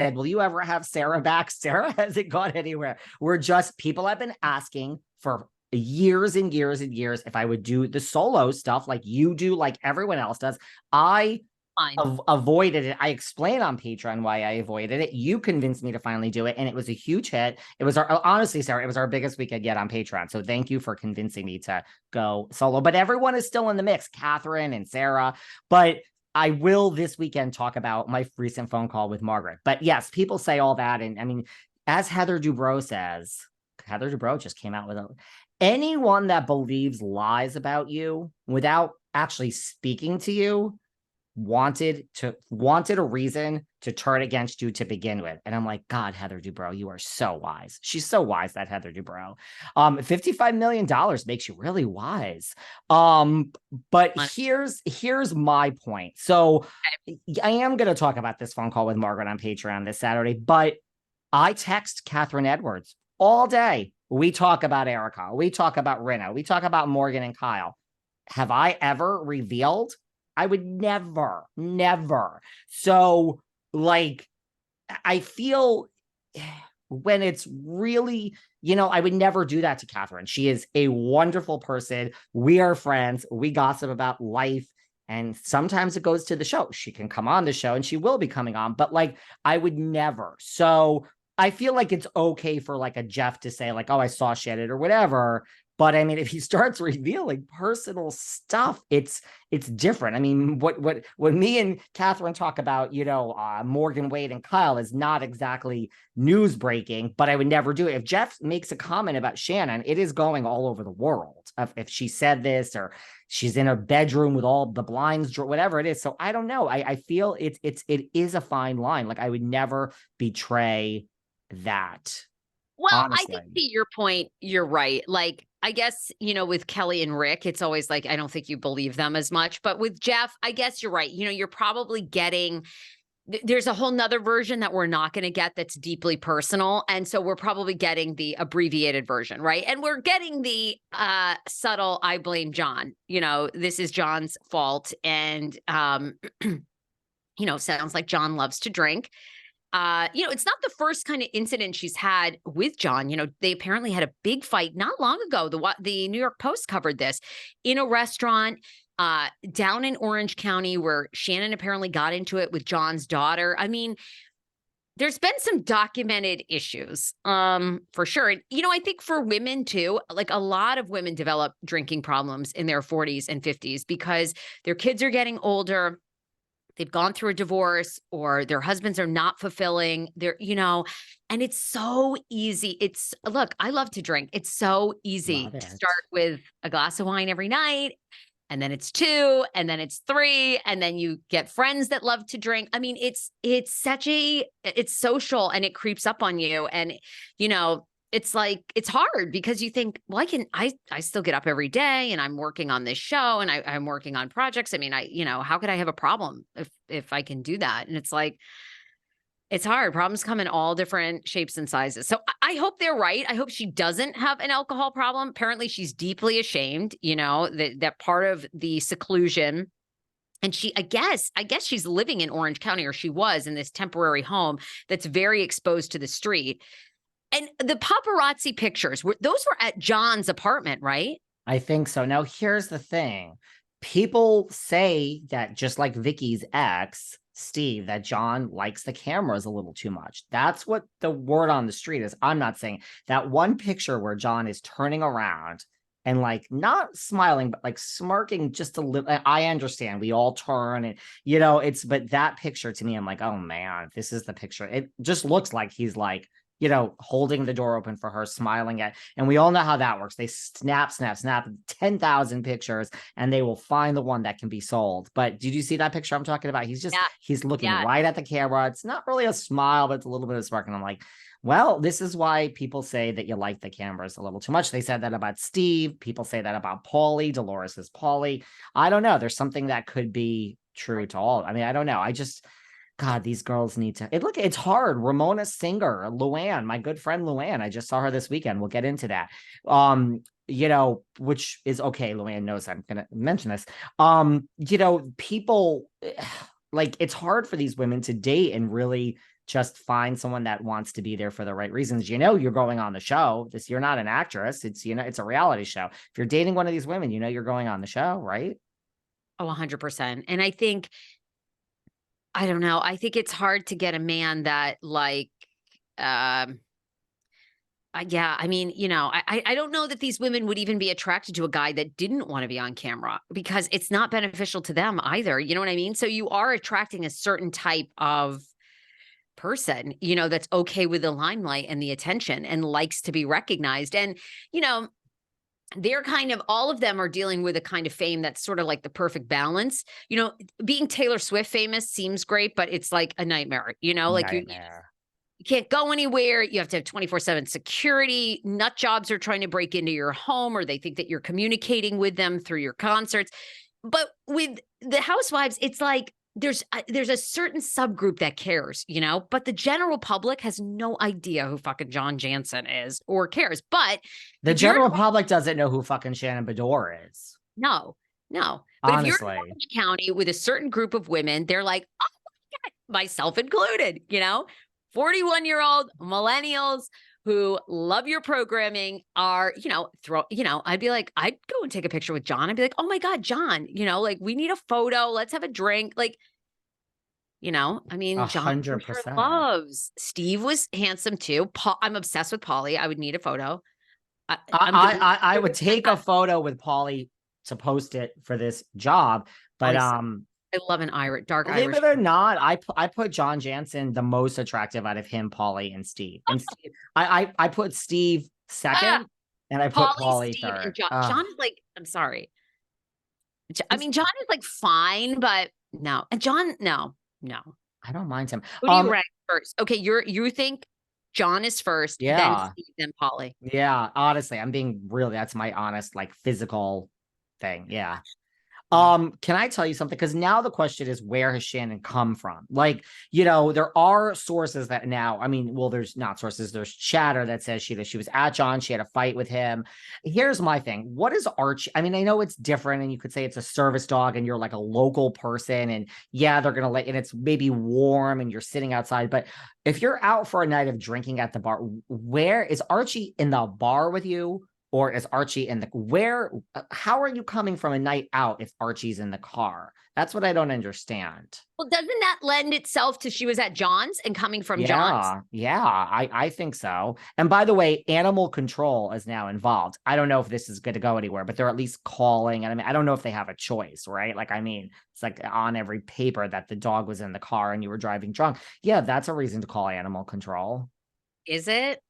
said, will you ever have Sarah back? Sarah hasn't gone anywhere. People have been asking for years and years and years if I would do the solo stuff like you do, like everyone else does. I avoided it. I explained on Patreon why I avoided it. You convinced me to finally do it, and it was a huge hit. It was honestly, Sarah, it was our biggest weekend yet on Patreon. So thank you for convincing me to go solo. But everyone is still in the mix, Catherine and Sarah. But I will this weekend talk about my recent phone call with Margaret. But yes, people say all that, and I mean, as Heather Dubrow says, Heather Dubrow just came out with anyone that believes lies about you without actually speaking to you wanted a reason to turn against you to begin with. And I'm like, God, Heather Dubrow, you are so wise. She's so wise, that Heather Dubrow. $55 million makes you really wise. But here's my point. So I am going to talk about this phone call with Margaret on Patreon this Saturday, but I text Catherine Edwards all day. We talk about Erika. We talk about Rinna. We talk about Morgan and Kyle. Have I ever revealed? I would never. So, like, I feel when it's really, I would never do that to Catherine. She is a wonderful person. We are friends. We gossip about life. And sometimes it goes to the show. She can come on the show and she will be coming on, but like, I would never. So I feel like it's okay for like a Jeff to say like, oh, I saw shit or whatever. But I mean, if he starts revealing personal stuff, it's different. I mean, what me and Catherine talk about, Morgan, Wade, and Kyle is not exactly news breaking, but I would never do it. If Jeff makes a comment about Shannon, it is going all over the world. If she said this or she's in her bedroom with all the blinds, whatever it is. So I don't know. I feel it is a fine line. Like I would never betray that. Well, honestly. I think to your point, you're right. Like, I guess, with Kelly and Rick, it's always like, I don't think you believe them as much. But with Jeff, I guess you're right. You're probably getting, there's a whole nother version that we're not going to get that's deeply personal. And so we're probably getting the abbreviated version, right? And we're getting the subtle, I blame John. This is John's fault. And, sounds like John loves to drink. It's not the first kind of incident she's had with John. They apparently had a big fight not long ago. The New York Post covered this in a restaurant down in Orange County where Shannon apparently got into it with John's daughter. I mean, there's been some documented issues for sure. And, I think for women too, like a lot of women develop drinking problems in their 40s and 50s because their kids are getting older. They've gone through a divorce or their husbands are not fulfilling and it's so easy. Look, I love to drink. It's so easy to start with a glass of wine every night. And then it's 2 and then it's 3. And then you get friends that love to drink. I mean, it's social and it creeps up on you. And, it's like, it's hard because you think, well, I still get up every day and I'm working on this show and I'm working on projects. I mean, how could I have a problem if I can do that? And it's like, it's hard. Problems come in all different shapes and sizes. So I hope they're right. I hope she doesn't have an alcohol problem. Apparently she's deeply ashamed, that part of the seclusion. And I guess she's living in Orange County, or she was in this temporary home that's very exposed to the street. And the paparazzi pictures, those were at John's apartment, right? I think so. Now, here's the thing. People say that just like Vicky's ex, Steve, that John likes the cameras a little too much. That's what the word on the street is. I'm not saying that one picture where John is turning around and like not smiling, but like smirking just a little. I understand we all turn and, but that picture to me, I'm like, oh man, this is the picture. It just looks like he's like, holding the door open for her, smiling at, and we all know how that works. They snap 10,000 pictures and they will find the one that can be sold. But did you see that picture I'm talking about? He's looking right at the camera. It's not really a smile, but it's a little bit of smirk. And I'm like, well, this is why people say that you like the cameras a little too much. They said that about Steve. People say that about Paulie. Dolores is Paulie. I don't know. There's something that could be true to all. I mean, I don't know. God, these girls need to. It's hard. Ramona Singer, Luann, my good friend Luann. I just saw her this weekend. We'll get into that. Which is okay. Luann knows I'm going to mention this. People like it's hard for these women to date and really just find someone that wants to be there for the right reasons. You're going on the show. You're not an actress. It's it's a reality show. If you're dating one of these women, you're going on the show, right? Oh, 100%. And I think, I don't know. I think it's hard to get a man that yeah, I mean, I don't know that these women would even be attracted to a guy that didn't want to be on camera because it's not beneficial to them either. You know what I mean? So you are attracting a certain type of person, that's okay with the limelight and the attention and likes to be recognized. And, they're kind of, all of them are dealing with a kind of fame that's sort of like the perfect balance. Being Taylor Swift famous seems great, but it's like a nightmare, like you can't go anywhere. You have to have 24/7 security. Nut jobs are trying to break into your home, or they think that you're communicating with them through your concerts. But with the housewives, it's like there's a certain subgroup that cares, but the general public has no idea who fucking John Jansen is or cares. But the general public doesn't know who fucking Shannon Beador is. No. But honestly, if you're in Orange County with a certain group of women, they're like, oh my God, myself included, 41-year-old millennials who love your programming are, I'd be like, I'd go and take a picture with John. I'd be like, oh my God, John, like we need a photo. Let's have a drink. Like, I mean, John for sure 100%. loves. Steve was handsome too. I'm obsessed with Pauly. I would need a photo. I would take a photo with Pauly to post it for this job, but I love an dark believe Irish. it or not, I put John Jansen the most attractive out of him, Pauly, and Steve. And Steve, I put Steve second, and I put Pauly Steve, third. and John is like, I'm sorry. I mean, John is like fine, but no. And John, no. I don't mind him. Who do you rank first? Okay, you think John is first, then Steve, then Pauly. Yeah, honestly, I'm being really, that's my honest, like, physical thing. Yeah. Can I tell you something? Because now the question is, where has Shannon come from? Like, there are sources that now, I mean, well, there's not sources, there's chatter that says she was at John, she had a fight with him. Here's my thing. What is Archie? I mean, I know it's different, and you could say it's a service dog and you're like a local person, and yeah, they're gonna and it's maybe warm and you're sitting outside. But if you're out for a night of drinking at the bar, where is Archie? In the bar with you? Or is Archie in how are you coming from a night out if Archie's in the car? That's what I don't understand. Well, doesn't that lend itself to she was at John's and coming from John's? Yeah, I think so. And by the way, animal control is now involved. I don't know if this is going to go anywhere, but they're at least calling. And I mean, I don't know if they have a choice, right? Like, I mean, it's like on every paper that the dog was in the car and you were driving drunk. Yeah, that's a reason to call animal control. Is it?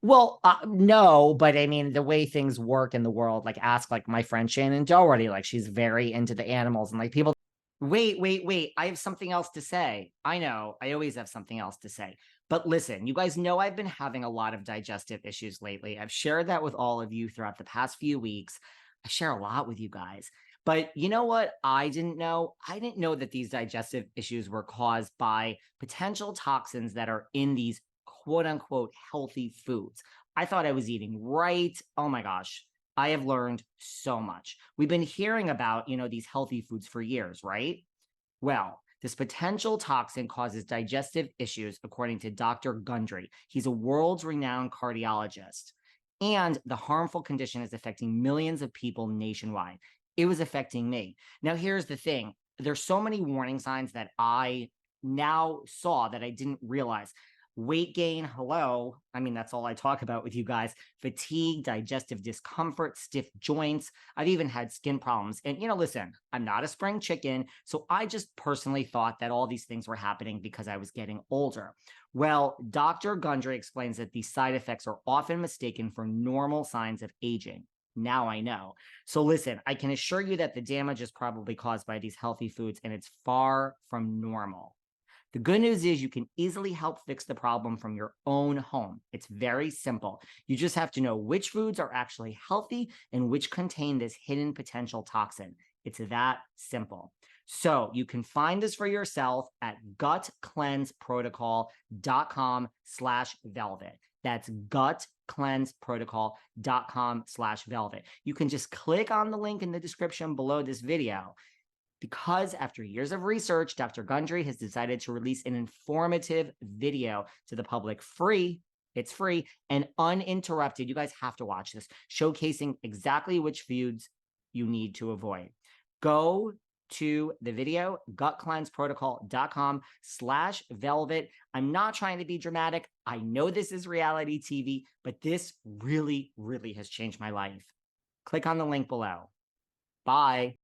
Well, no, but I mean, the way things work in the world, like ask like my friend Shannon Doherty, like she's very into the animals, and like people, wait, I have something else to say. I know, I always have something else to say. But listen, you guys know I've been having a lot of digestive issues lately. I've shared that with all of you throughout the past few weeks. I share a lot with you guys. But you know what I didn't know? I didn't know that these digestive issues were caused by potential toxins that are in these quote unquote healthy foods. I thought I was eating right. Oh my gosh. I have learned so much. We've been hearing about, these healthy foods for years, right? Well, this potential toxin causes digestive issues, according to Dr. Gundry. He's a world's renowned cardiologist. And the harmful condition is affecting millions of people nationwide. It was affecting me. Now, here's the thing. There's so many warning signs that I now saw that I didn't realize. Weight gain, hello. I mean, that's all I talk about with you guys. Fatigue, digestive discomfort, stiff joints. I've even had skin problems. And, listen, I'm not a spring chicken. So I just personally thought that all these things were happening because I was getting older. Well, Dr. Gundry explains that these side effects are often mistaken for normal signs of aging. Now I know. So listen, I can assure you that the damage is probably caused by these healthy foods, and it's far from normal. The good news is you can easily help fix the problem from your own home. It's very simple. You just have to know which foods are actually healthy and which contain this hidden potential toxin. It's that simple. So you can find this for yourself at gutcleanseprotocol.com/velvet. That's gutcleanseprotocol.com/velvet. You can just click on the link in the description below this video. Because after years of research, Dr. Gundry has decided to release an informative video to the public free. It's free and uninterrupted. You guys have to watch this, showcasing exactly which foods you need to avoid. Go to the video, gutcleanseprotocol.com/velvet. I'm not trying to be dramatic. I know this is reality TV, but this really, really has changed my life. Click on the link below. Bye.